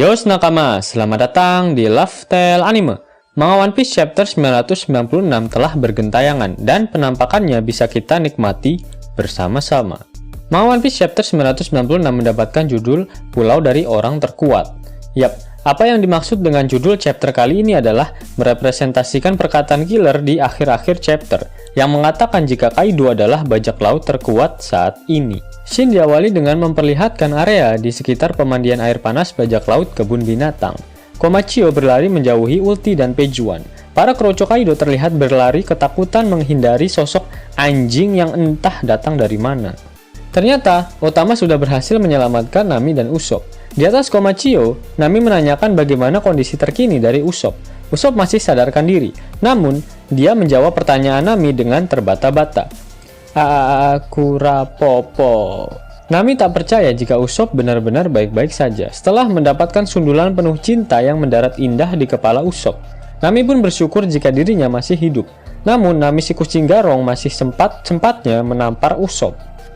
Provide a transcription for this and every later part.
Yos nakama, selamat datang di Love Tale Anime. Manga One Piece chapter 996 telah bergentayangan dan penampakannya bisa kita nikmati bersama-sama. Manga One Piece chapter 996 mendapatkan judul Pulau dari Orang Terkuat. Yap, apa yang dimaksud dengan judul chapter kali ini adalah merepresentasikan perkataan killer di akhir-akhir chapter yang mengatakan jika Kaido adalah bajak laut terkuat saat ini. Shin diawali dengan memperlihatkan area di sekitar pemandian air panas bajak laut kebun binatang. Komachio berlari menjauhi Ulti dan Pejuan. Para kroco Kaido terlihat berlari ketakutan menghindari sosok anjing yang entah datang dari mana. Ternyata, Otama sudah berhasil menyelamatkan Nami dan Usopp. Di atas Komachio, Nami menanyakan bagaimana kondisi terkini dari Usopp. Usopp masih sadarkan diri, namun dia menjawab pertanyaan Nami dengan terbata-bata. Aku rapopo. Nami tak percaya jika Usopp benar-benar baik-baik saja. Setelah mendapatkan sundulan penuh cinta yang mendarat indah di kepala Usopp, Nami pun bersyukur jika dirinya masih hidup. Namun Nami si kucing garong masih sempat-sempatnya menampar Usopp.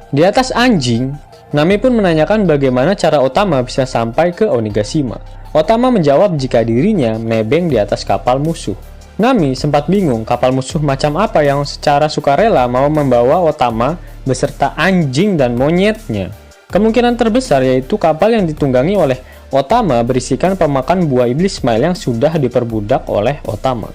Di atas anjing, Nami pun menanyakan bagaimana cara Otama bisa sampai ke Onigashima. Otama menjawab jika dirinya nebeng di atas kapal musuh. Nami sempat bingung kapal musuh macam apa yang secara sukarela mau membawa Otama beserta anjing dan monyetnya. Kemungkinan terbesar yaitu kapal yang ditunggangi oleh Otama berisikan pemakan buah iblis Smile yang sudah diperbudak oleh Otama.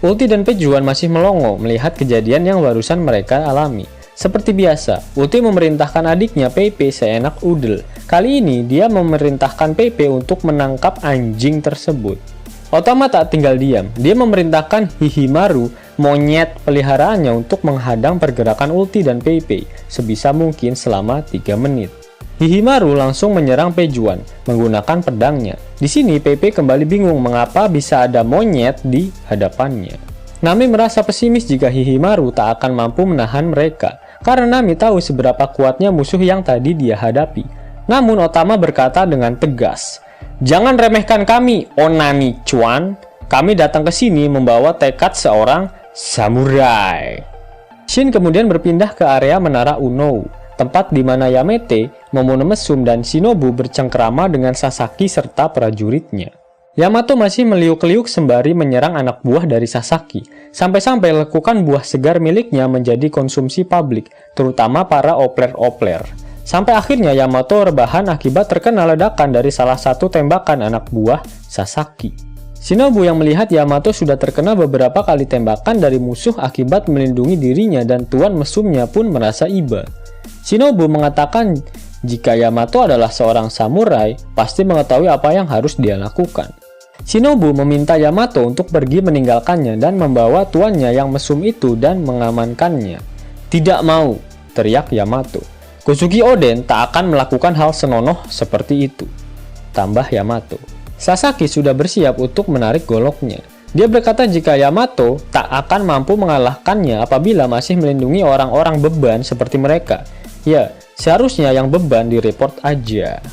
Ulti dan Pejuan masih melongo melihat kejadian yang barusan mereka alami. Seperti biasa, Ulti memerintahkan adiknya Pepe seenak udel. Kali ini dia memerintahkan Pepe untuk menangkap anjing tersebut. Otama tak tinggal diam, dia memerintahkan Hihimaru, monyet peliharaannya untuk menghadang pergerakan Ulti dan Pepe sebisa mungkin selama 3 menit. Hihimaru langsung menyerang Pejuan menggunakan pedangnya. Di sini Pepe kembali bingung mengapa bisa ada monyet di hadapannya. Nami merasa pesimis jika Hihimaru tak akan mampu menahan mereka, karena Nami tahu seberapa kuatnya musuh yang tadi dia hadapi. Namun Otama berkata dengan tegas, "Jangan remehkan kami, Onani-chuan. Kami datang ke sini membawa tekad seorang samurai." Shin kemudian berpindah ke area Menara Unou, tempat di mana Yamete, Momono Mesum, dan Shinobu bercengkrama dengan Sasaki serta prajuritnya. Yamato masih meliuk-liuk sembari menyerang anak buah dari Sasaki, sampai-sampai lekukan buah segar miliknya menjadi konsumsi publik, terutama para opler-opler. Sampai akhirnya Yamato rebahan akibat terkena ledakan dari salah satu tembakan anak buah Sasaki. Shinobu yang melihat Yamato sudah terkena beberapa kali tembakan dari musuh akibat melindungi dirinya dan Tuan Mesumnya pun merasa iba. Shinobu mengatakan jika Yamato adalah seorang samurai, pasti mengetahui apa yang harus dia lakukan. Shinobu meminta Yamato untuk pergi meninggalkannya dan membawa tuannya yang mesum itu dan mengamankannya. "Tidak mau," teriak Yamato. "Kozuki Oden tak akan melakukan hal senonoh seperti itu," tambah Yamato. Sasaki sudah bersiap untuk menarik goloknya. Dia berkata jika Yamato tak akan mampu mengalahkannya apabila masih melindungi orang-orang beban seperti mereka. Ya, seharusnya yang beban direport aja.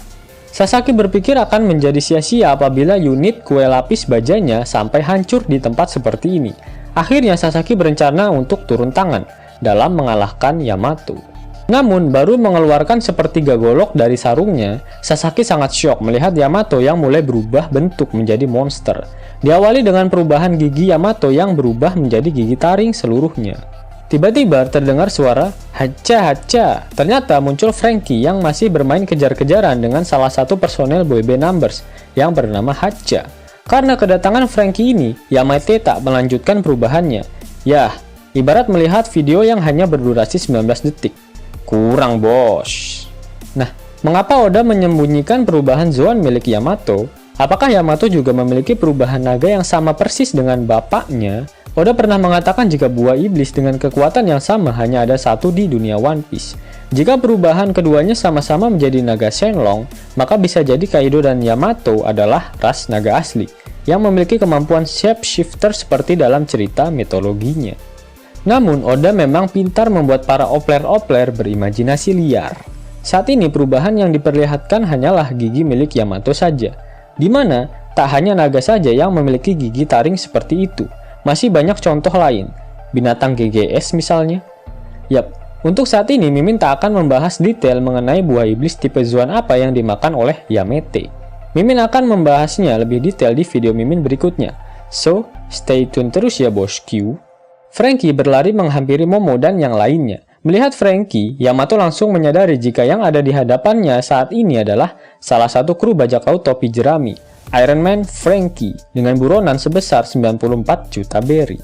Sasaki berpikir akan menjadi sia-sia apabila unit kue lapis bajanya sampai hancur di tempat seperti ini. Akhirnya Sasaki berencana untuk turun tangan dalam mengalahkan Yamato. Namun, baru mengeluarkan sepertiga golok dari sarungnya, Sasaki sangat syok melihat Yamato yang mulai berubah bentuk menjadi monster. Diawali dengan perubahan gigi Yamato yang berubah menjadi gigi taring seluruhnya. Tiba-tiba terdengar suara haca-haca. Ternyata muncul Franky yang masih bermain kejar-kejaran dengan salah satu personel boyband Numbers yang bernama Hacha. Karena kedatangan Franky ini, Yamete tak melanjutkan perubahannya. Yah, ibarat melihat video yang hanya berdurasi 19 detik. Kurang bos. Nah, mengapa Oda menyembunyikan perubahan Zoan milik Yamato? Apakah Yamato juga memiliki perubahan naga yang sama persis dengan bapaknya? Oda pernah mengatakan jika buah iblis dengan kekuatan yang sama hanya ada satu di dunia One Piece. Jika perubahan keduanya sama-sama menjadi naga Shenlong, maka bisa jadi Kaido dan Yamato adalah ras naga asli yang memiliki kemampuan shapeshifter seperti dalam cerita mitologinya. Namun, Oda memang pintar membuat para opler-opler berimajinasi liar. Saat ini perubahan yang diperlihatkan hanyalah gigi milik Yamato saja, di mana tak hanya naga saja yang memiliki gigi taring seperti itu. Masih banyak contoh lain, binatang GGS misalnya. Yap, untuk saat ini Mimin tak akan membahas detail mengenai buah iblis tipe Zoan apa yang dimakan oleh Yamete. Mimin akan membahasnya lebih detail di video Mimin berikutnya. So, stay tune terus ya bosku. Franky berlari menghampiri Momo dan yang lainnya. Melihat Franky, Yamato langsung menyadari jika yang ada di hadapannya saat ini adalah salah satu kru bajak laut topi jerami, Iron Man Franky, dengan buronan sebesar 94 juta berry.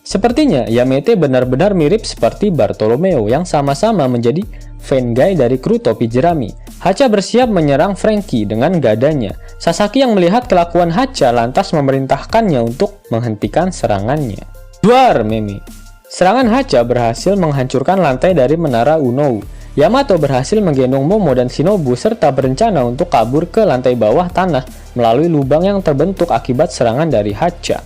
Sepertinya Yamete benar-benar mirip seperti Bartolomeo yang sama-sama menjadi fan guy dari kru topi jerami. Hacha bersiap menyerang Franky dengan gadanya. Sasaki yang melihat kelakuan Hacha lantas memerintahkannya untuk menghentikan serangannya. Duar meme. Serangan Hacha berhasil menghancurkan lantai dari menara Unou. Yamato berhasil menggendong Momo dan Shinobu serta berencana untuk kabur ke lantai bawah tanah melalui lubang yang terbentuk akibat serangan dari Hacha.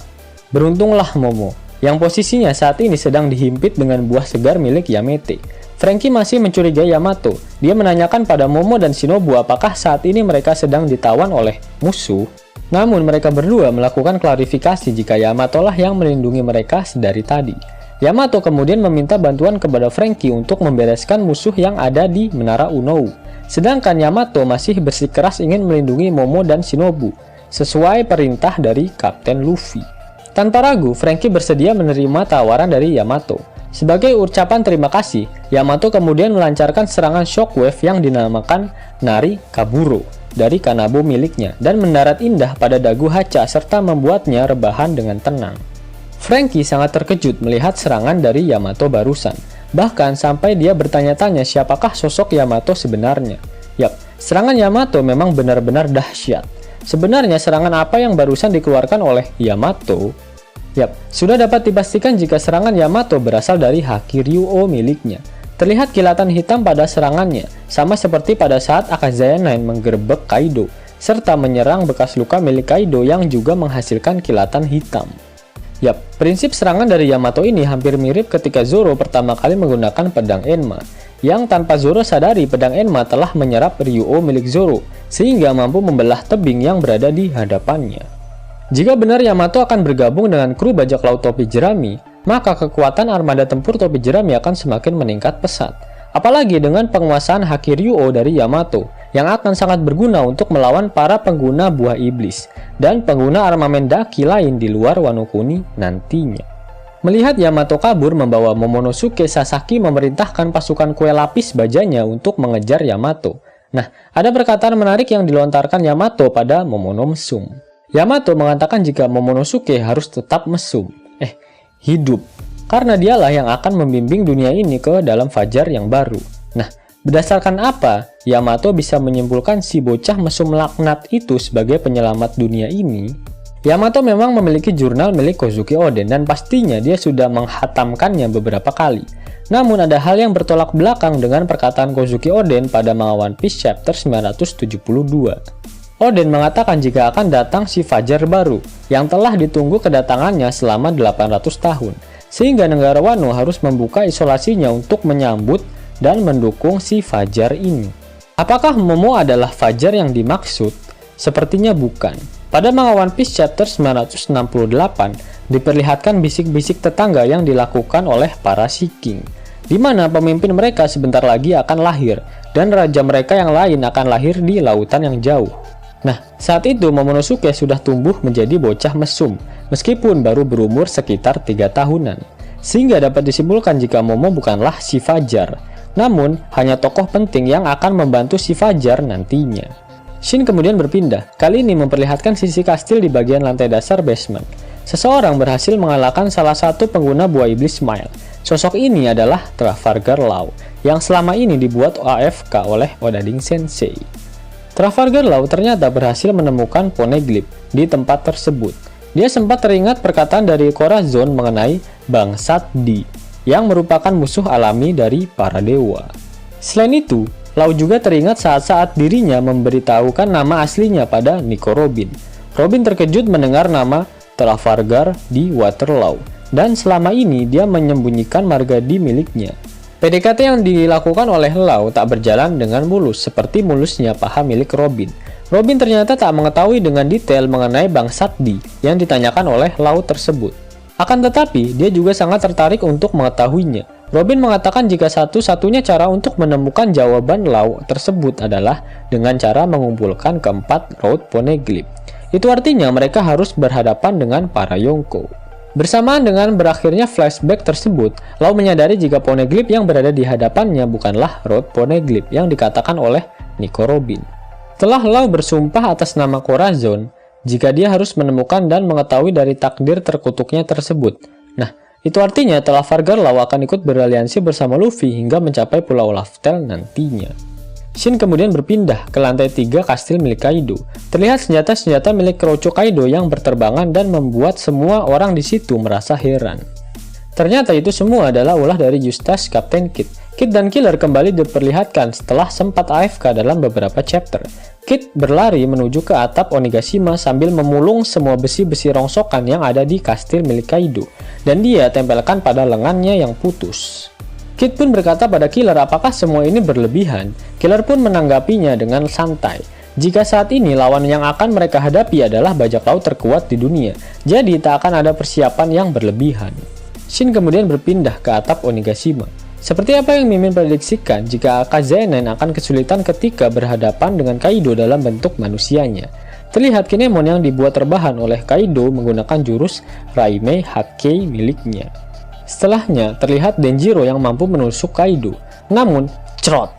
Beruntunglah Momo, yang posisinya saat ini sedang dihimpit dengan buah segar milik Yamete. Franky masih mencurigai Yamato. Dia menanyakan pada Momo dan Shinobu apakah saat ini mereka sedang ditawan oleh musuh. Namun mereka berdua melakukan klarifikasi jika Yamato lah yang melindungi mereka sedari tadi. Yamato kemudian meminta bantuan kepada Franky untuk membereskan musuh yang ada di menara Unou. Sedangkan Yamato masih bersikeras ingin melindungi Momo dan Shinobu, sesuai perintah dari Kapten Luffy. Tanpa ragu, Franky bersedia menerima tawaran dari Yamato. Sebagai ucapan terima kasih, Yamato kemudian melancarkan serangan shockwave yang dinamakan Nari Kaburo dari kanabo miliknya dan mendarat indah pada dagu Hacha serta membuatnya rebahan dengan tenang. Franky sangat terkejut melihat serangan dari Yamato barusan, bahkan sampai dia bertanya-tanya siapakah sosok Yamato sebenarnya. Yap, serangan Yamato memang benar-benar dahsyat. Sebenarnya serangan apa yang barusan dikeluarkan oleh Yamato? Yap, sudah dapat dipastikan jika serangan Yamato berasal dari haki Ryuo miliknya. Terlihat kilatan hitam pada serangannya, sama seperti pada saat Akazaya 9 menggerebek Kaido, serta menyerang bekas luka milik Kaido yang juga menghasilkan kilatan hitam. Yap, prinsip serangan dari Yamato ini hampir mirip ketika Zoro pertama kali menggunakan pedang Enma, yang tanpa Zoro sadari pedang Enma telah menyerap Ryuo milik Zoro, sehingga mampu membelah tebing yang berada di hadapannya. Jika benar Yamato akan bergabung dengan kru bajak laut topi jerami, maka kekuatan armada tempur topi jerami akan semakin meningkat pesat. Apalagi dengan penguasaan haki Ryuo dari Yamato, yang akan sangat berguna untuk melawan para pengguna buah iblis, dan pengguna armamen daki lain di luar Wano Kuni nantinya. Melihat Yamato kabur membawa Momonosuke, Sasaki memerintahkan pasukan kue lapis bajanya untuk mengejar Yamato. Nah, ada perkataan menarik yang dilontarkan Yamato pada Momonomsum. Yamato mengatakan jika Momonosuke harus tetap mesum, hidup, karena dialah yang akan membimbing dunia ini ke dalam fajar yang baru. Nah, berdasarkan apa Yamato bisa menyimpulkan si bocah mesum laknat itu sebagai penyelamat dunia ini? Yamato memang memiliki jurnal milik Kozuki Oden dan pastinya dia sudah menghatamkannya beberapa kali. Namun ada hal yang bertolak belakang dengan perkataan Kozuki Oden pada manga One Piece chapter 972. Oden mengatakan jika akan datang si Fajar baru yang telah ditunggu kedatangannya selama 800 tahun, sehingga negara Wano harus membuka isolasinya untuk menyambut dan mendukung si Fajar ini. Apakah Momo adalah Fajar yang dimaksud? Sepertinya bukan. Pada manga One Piece chapter 968 diperlihatkan bisik-bisik tetangga yang dilakukan oleh para Sea King, di mana pemimpin mereka sebentar lagi akan lahir dan raja mereka yang lain akan lahir di lautan yang jauh. Nah, saat itu Momonosuke sudah tumbuh menjadi bocah mesum, meskipun baru berumur sekitar 3 tahunan. Sehingga dapat disimpulkan jika Momo bukanlah si Fajar, namun hanya tokoh penting yang akan membantu si Fajar nantinya. Shin kemudian berpindah, kali ini memperlihatkan sisi kastil di bagian lantai dasar basement. Seseorang berhasil mengalahkan salah satu pengguna buah iblis Smile. Sosok ini adalah Trafalgar Law, yang selama ini dibuat AFK oleh Odading Sensei. Trafalgar Law ternyata berhasil menemukan Poneglyph di tempat tersebut. Dia sempat teringat perkataan dari Corazon mengenai Bangsat Di, yang merupakan musuh alami dari para dewa. Selain itu, Law juga teringat saat-saat dirinya memberitahukan nama aslinya pada Nico Robin. Robin terkejut mendengar nama Trafalgar di Waterloo, dan selama ini dia menyembunyikan marga di miliknya. PDKT yang dilakukan oleh Law tak berjalan dengan mulus seperti mulusnya paha milik Robin. Robin ternyata tak mengetahui dengan detail mengenai Bangsat Di yang ditanyakan oleh Law tersebut. Akan tetapi, dia juga sangat tertarik untuk mengetahuinya. Robin mengatakan jika satu-satunya cara untuk menemukan jawaban law tersebut adalah dengan cara mengumpulkan keempat Road Poneglyph. Itu artinya mereka harus berhadapan dengan para Yonko. Bersamaan dengan berakhirnya flashback tersebut, Law menyadari jika Poneglyph yang berada di hadapannya bukanlah Road Poneglyph yang dikatakan oleh Nico Robin. Setelah Law bersumpah atas nama Corazon, jika dia harus menemukan dan mengetahui dari takdir terkutuknya tersebut. Nah, itu artinya Trafalgar Law akan ikut beraliansi bersama Luffy hingga mencapai Pulau Laftel nantinya. Shin kemudian berpindah ke lantai 3 kastil milik Kaido. Terlihat senjata-senjata milik Kroucho Kaido yang berterbangan dan membuat semua orang di situ merasa heran. Ternyata itu semua adalah ulah dari Eustace Captain Kidd. Kidd dan Killer kembali diperlihatkan setelah sempat AFK dalam beberapa chapter. Kidd berlari menuju ke atap Onigashima sambil memulung semua besi-besi rongsokan yang ada di kastil milik Kaido, dan dia tempelkan pada lengannya yang putus. Kidd pun berkata pada Killer apakah semua ini berlebihan. Killer pun menanggapinya dengan santai. Jika saat ini lawan yang akan mereka hadapi adalah bajak laut terkuat di dunia, jadi tak akan ada persiapan yang berlebihan. Shin kemudian berpindah ke atap Onigashima. Seperti apa yang Mimin prediksikan jika Akazanen akan kesulitan ketika berhadapan dengan Kaido dalam bentuk manusianya. Terlihat Kinemon yang dibuat terbahan oleh Kaido menggunakan jurus Raimei Hakkei miliknya. Setelahnya, terlihat Denjiro yang mampu menusuk Kaido. Namun, cerot!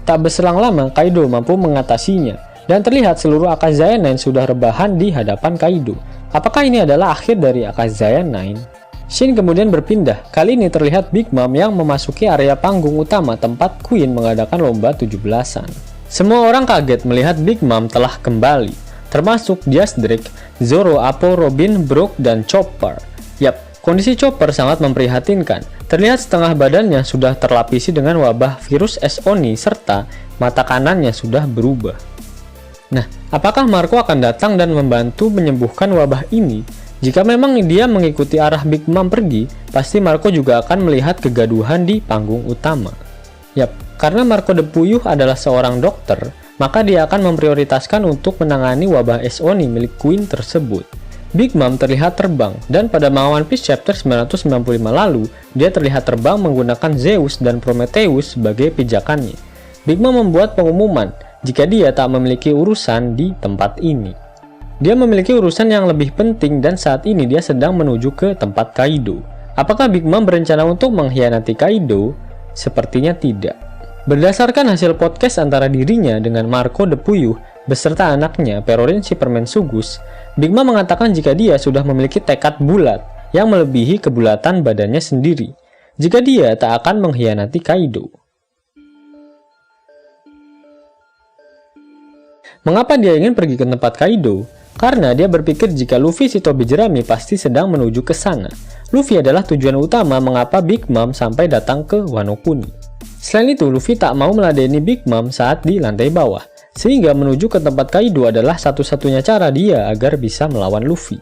Tak berselang lama, Kaido mampu mengatasinya. Dan terlihat seluruh Akazanen sudah rebahan di hadapan Kaido. Apakah ini adalah akhir dari Akazanen? Shin kemudian berpindah. Kali ini terlihat Big Mom yang memasuki area panggung utama tempat Queen mengadakan lomba 17-an. Semua orang kaget melihat Big Mom telah kembali, termasuk Diaz Drake, Zoro, Appo, Robin, Brook, dan Chopper. Yap, kondisi Chopper sangat memprihatinkan. Terlihat setengah badannya sudah terlapisi dengan wabah virus S. Oni serta mata kanannya sudah berubah. Nah, apakah Marco akan datang dan membantu menyembuhkan wabah ini? Jika memang dia mengikuti arah Big Mom pergi, pasti Marco juga akan melihat kegaduhan di panggung utama. Yap, karena Marco the Puyuh adalah seorang dokter, maka dia akan memprioritaskan untuk menangani wabah S. Oni milik Queen tersebut. Big Mom terlihat terbang, dan pada One Piece chapter 995 lalu, dia terlihat terbang menggunakan Zeus dan Prometheus sebagai pijakannya. Big Mom membuat pengumuman jika dia tak memiliki urusan di tempat ini. Dia memiliki urusan yang lebih penting dan saat ini dia sedang menuju ke tempat Kaido. Apakah Big Mom berencana untuk mengkhianati Kaido? Sepertinya tidak. Berdasarkan hasil podcast antara dirinya dengan Marco the Puyuh beserta anaknya Perorin Superman Sugus, Big Mom mengatakan jika dia sudah memiliki tekad bulat yang melebihi kebulatan badannya sendiri, jika dia tak akan mengkhianati Kaido. Mengapa dia ingin pergi ke tempat Kaido? Karena dia berpikir jika Luffy si topi jerami pasti sedang menuju ke sana. Luffy adalah tujuan utama mengapa Big Mom sampai datang ke Wano Kuni. Selain itu, Luffy tak mau meladeni Big Mom saat di lantai bawah, sehingga menuju ke tempat Kaido adalah satu-satunya cara dia agar bisa melawan Luffy.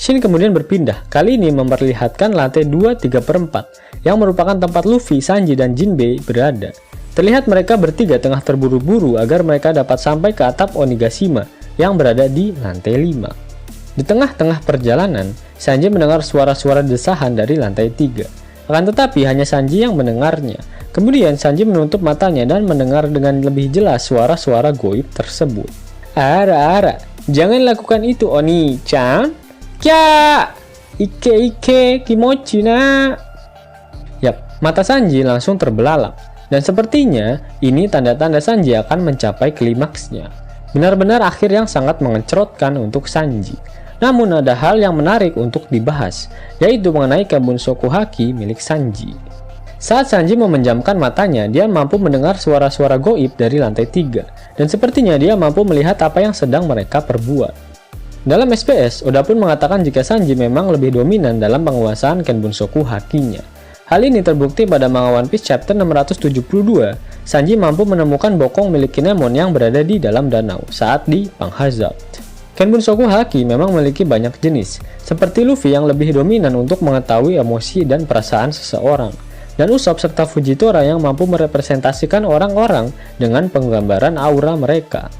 Shin kemudian berpindah, kali ini memperlihatkan lantai 2/3/4, yang merupakan tempat Luffy, Sanji, dan Jinbei berada. Terlihat mereka bertiga tengah terburu-buru agar mereka dapat sampai ke atap Onigashima, yang berada di lantai 5. Di tengah-tengah perjalanan, Sanji mendengar suara-suara desahan dari lantai 3. Akan tetapi hanya Sanji yang mendengarnya. Kemudian Sanji menutup matanya dan mendengar dengan lebih jelas suara-suara goib tersebut. Ara, jangan lakukan itu Oni-chan. Kya! Ike, kimochi na. Yap, mata Sanji langsung terbelalak. Dan sepertinya ini tanda-tanda Sanji akan mencapai klimaksnya. Benar-benar akhir yang sangat mengecerotkan untuk Sanji. Namun ada hal yang menarik untuk dibahas, yaitu mengenai Kenbunsoku Haki milik Sanji. Saat Sanji memejamkan matanya, dia mampu mendengar suara-suara goib dari lantai 3, dan sepertinya dia mampu melihat apa yang sedang mereka perbuat. Dalam SPS, Oda pun mengatakan jika Sanji memang lebih dominan dalam penguasaan Kenbunsoku Hakinya. Hal ini terbukti pada manga One Piece chapter 672. Sanji mampu menemukan bokong milik Kinemon yang berada di dalam danau saat di Panghazard. Kenbunsoku Haki memang memiliki banyak jenis, seperti Luffy yang lebih dominan untuk mengetahui emosi dan perasaan seseorang, dan Usopp serta Fujitora yang mampu merepresentasikan orang-orang dengan penggambaran aura mereka.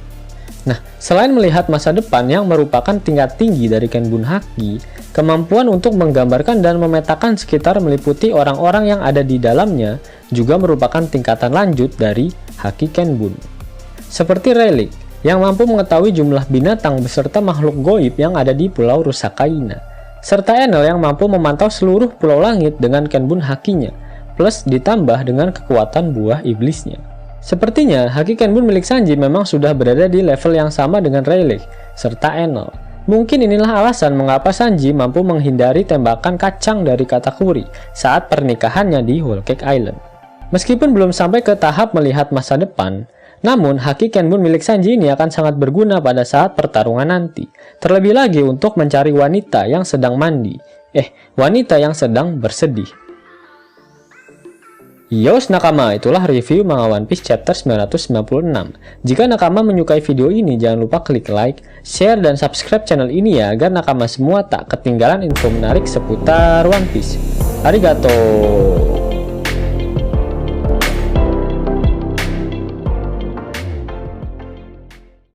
Nah, selain melihat masa depan yang merupakan tingkat tinggi dari Kenbun Haki, kemampuan untuk menggambarkan dan memetakan sekitar meliputi orang-orang yang ada di dalamnya juga merupakan tingkatan lanjut dari Haki Kenbun. Seperti Relic, yang mampu mengetahui jumlah binatang beserta makhluk goib yang ada di Pulau Rusakaina, serta Enel yang mampu memantau seluruh pulau langit dengan Kenbun Hakinya, plus ditambah dengan kekuatan buah iblisnya. Sepertinya, Haki Kenbun milik Sanji memang sudah berada di level yang sama dengan Rayleigh serta Enel. Mungkin inilah alasan mengapa Sanji mampu menghindari tembakan kacang dari Katakuri saat pernikahannya di Whole Cake Island. Meskipun belum sampai ke tahap melihat masa depan, namun Haki Kenbun milik Sanji ini akan sangat berguna pada saat pertarungan nanti. Terlebih lagi untuk mencari wanita yang sedang mandi. Wanita yang sedang bersedih. Yos nakama, itulah review manga One Piece chapter 996. Jika nakama menyukai video ini, jangan lupa klik like, share, dan subscribe channel ini ya, agar nakama semua tak ketinggalan info menarik seputar One Piece. Arigato!